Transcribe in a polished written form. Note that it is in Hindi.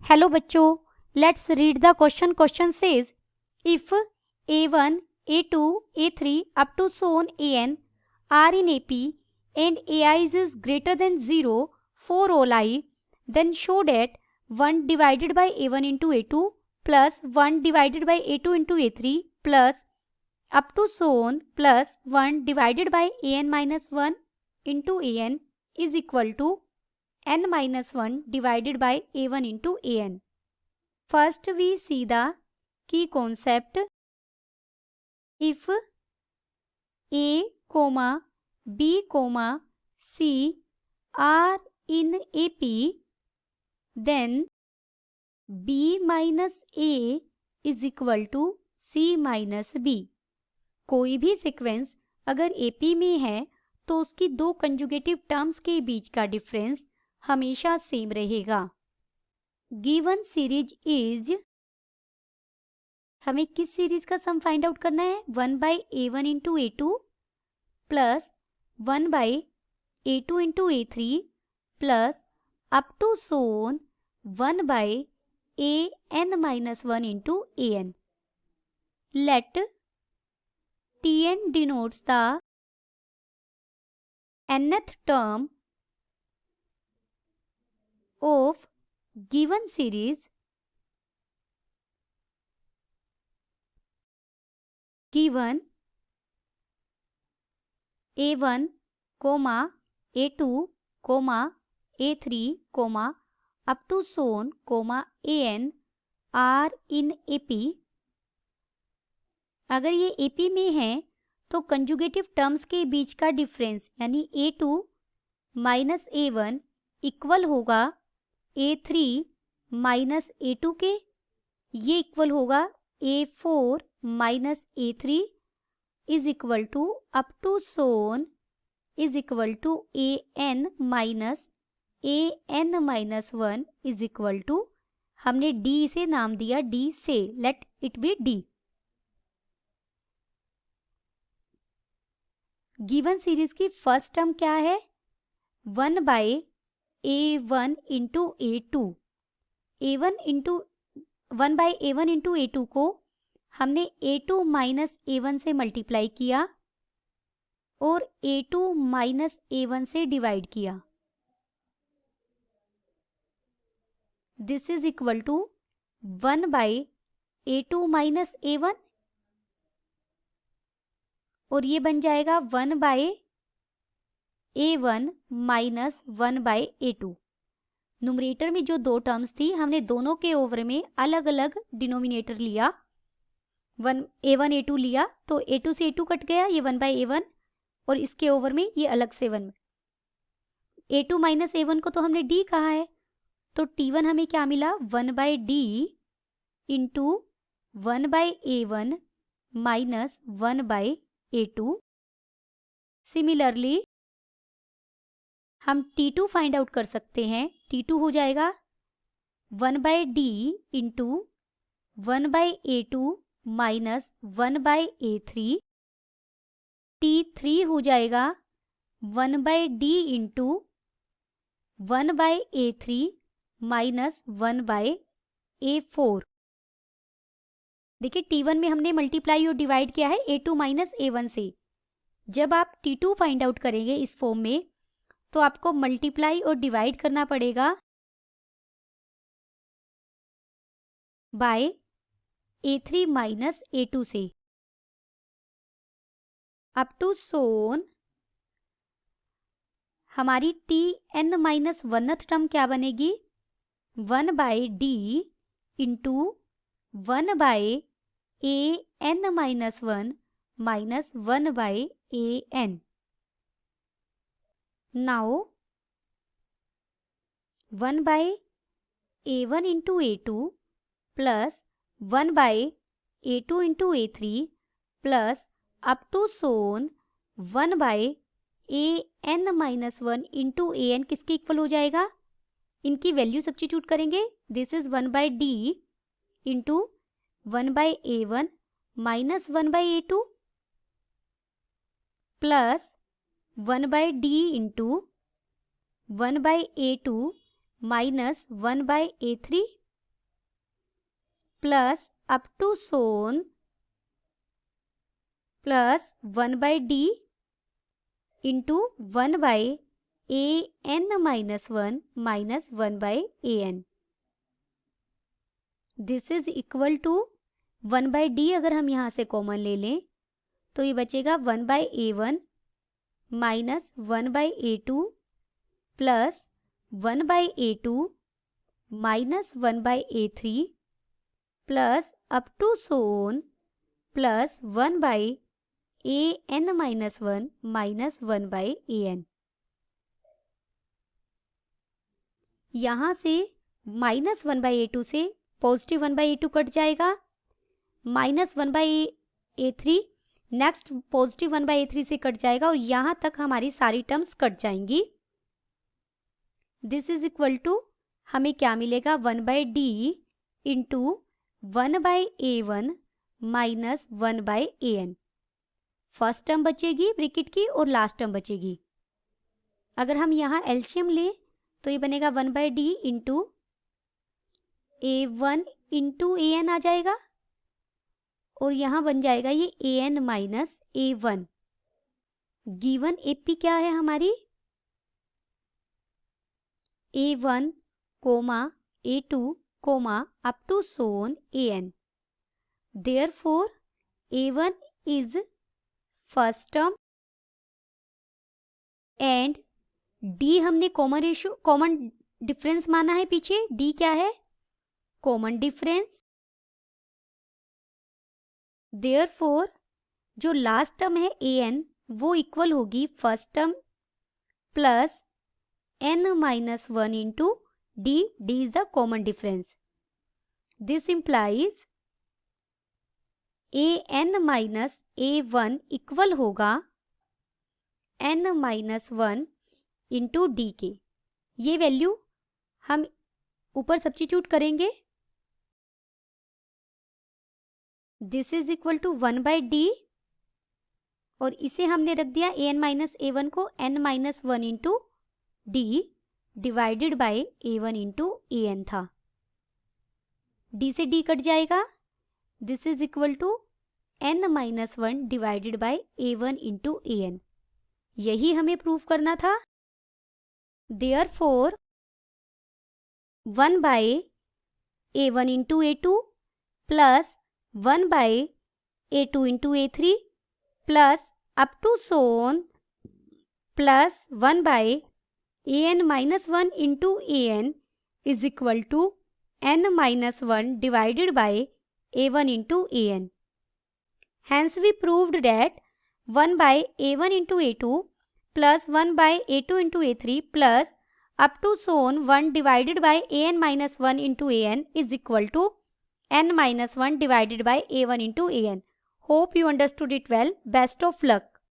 हेलो बच्चों, let's read the question. Question says if a1 a2 a3 up to so on an are in AP and ai is greater than 0 for all I, then show that 1 divided by a1 into a2 plus 1 divided by a2 into a3 plus up to so on plus 1 divided by an minus 1 into an is equal to n minus 1 divided by a1 into an. First we see the key concept. If a comma b comma c are in AP, then b minus a is equal to c minus b. कोई भी सीक्वेंस अगर AP में है तो उसकी दो कंजुगेटिव टर्म्स के बीच का डिफरेंस हमेशा सेम रहेगा. गिवन सीरीज इज, हमें किस सीरीज का सम फाइंड आउट करना है? 1 by a1 into a2 plus 1 by a2 into a3 plus up to Son 1 by an minus 1 into an. Let tn denotes the nth term of given series. Given a1 comma a2 comma a3 comma up to so on comma an are in AP. अगर ये AP में है तो कंजुगेटिव टर्म्स के बीच का डिफरेंस यानी a2 माइनस a1 इक्वल होगा a3 माइनस a2 के. ये इक्वल होगा a4 minus a3 is equal to up to so on is equal to an minus 1 is equal to, हमने d से नाम दिया d से, let it be d. Given series की फर्स्ट टर्म क्या है? 1 by a1 into a2. One by a1 into a2 को हमने a2 माइनस a1 से मल्टीप्लाई किया और a2 माइनस a1 से डिवाइड किया. This is equal to 1 by a2 minus a1 और ये बन जाएगा 1 by a1 minus 1 by a2. Numerator में जो दो टर्म्स थी हमने दोनों के ओवर में अलग अलग डिनोमिनेटर लिया. a1 a2 लिया तो a2 से a2 कट गया, ये 1 बाई a1 और इसके ओवर में ये अलग से 1. a2 माइनस a1 को तो हमने d कहा है तो t1 हमें क्या मिला? 1 by d into 1 by a1 minus 1 by a2. Similarly हम t2 फाइंड आउट कर सकते हैं. t2 हो जाएगा 1 by d into 1 by a2 minus 1 by a3. t3 हो जाएगा 1 by d into 1 by a3 minus 1 by a4. देखिए t1 में हमने मल्टीप्लाई और डिवाइड किया है a2 माइनस a1 से. जब आप t2 फाइंड आउट करेंगे इस फॉर्म में तो आपको मल्टीप्लाई और डिवाइड करना पड़ेगा बाय a3 माइनस a2 से. अप टू सोन हमारी tn माइनस 1th टर्म क्या बनेगी? 1 by d into 1 by an minus 1 minus 1 by an. Now 1 by a1 into a2 plus 1 by a2 into a3 plus up to Son 1 by an minus 1 into an किसके इक्वल हो जाएगा? इनकी वैल्यू सब्स्टिट्यूट करेंगे. This is 1 by d into 1 by a1 minus 1 by a2 plus 1 by d into 1 by a2 minus 1 by a3 plus up to so on plus 1 by d into 1 by an minus 1 minus 1 by an. This is equal to 1 by d अगर हम यहाँ से कॉमन ले लें तो ये बचेगा 1 by a1 minus 1 by a2 plus 1 by a2 minus 1 by a3 plus up to so on plus 1 by an minus 1 minus 1 by an. यहाँ से माइनस 1 by a2 से पॉजिटिव 1 by a2 कट जाएगा, minus 1 by a3 next positive 1 by a3 से कट जाएगा और यहाँ तक हमारी सारी टर्म्स कट जाएंगी. दिस इज इक्वल टू हमें क्या मिलेगा 1 by d into 1 by a1 minus 1 by an. First term बचेगी ब्रैकेट की और लास्ट टर्म बचेगी. अगर हम यहाँ एलसीएम लें तो ये बनेगा 1 by d into a1 into an आ जाएगा और यहाँ बन जाएगा ये an minus a1. Given AP क्या है हमारी a1 comma a2 comma up to so on an. Therefore a1 is first term and d हमने कॉमन डिफरेंस माना है पीछे. d क्या है कॉमन डिफरेंस. देयरफॉर जो लास्ट टर्म है an वो इक्वल होगी first term plus n minus 1 into d. d is the common difference. This implies an minus a1 equal होगा n माइनस 1 इंटू डी के. ये वैल्यू हम ऊपर सब्स्टिट्यूट करेंगे. This is equal to 1 by d और इसे हमने रख दिया an माइनस a1 को n minus 1 into d divided by a1 into an था. d से d कट जाएगा. This is equal to n minus 1 divided by a1 into an. यही हमें प्रूव करना था. Therefore 1 by a1 into a2 plus 1 by a2 into a3 plus up to so on plus 1 by an minus 1 into an is equal to n minus 1 divided by a1 into an. Hence we proved that 1 by a1 into a2 plus 1 by a2 into a3 plus up to so on 1 divided by an minus 1 into an is equal to n minus 1 divided by a1 into an. Hope you understood it well. Best of luck.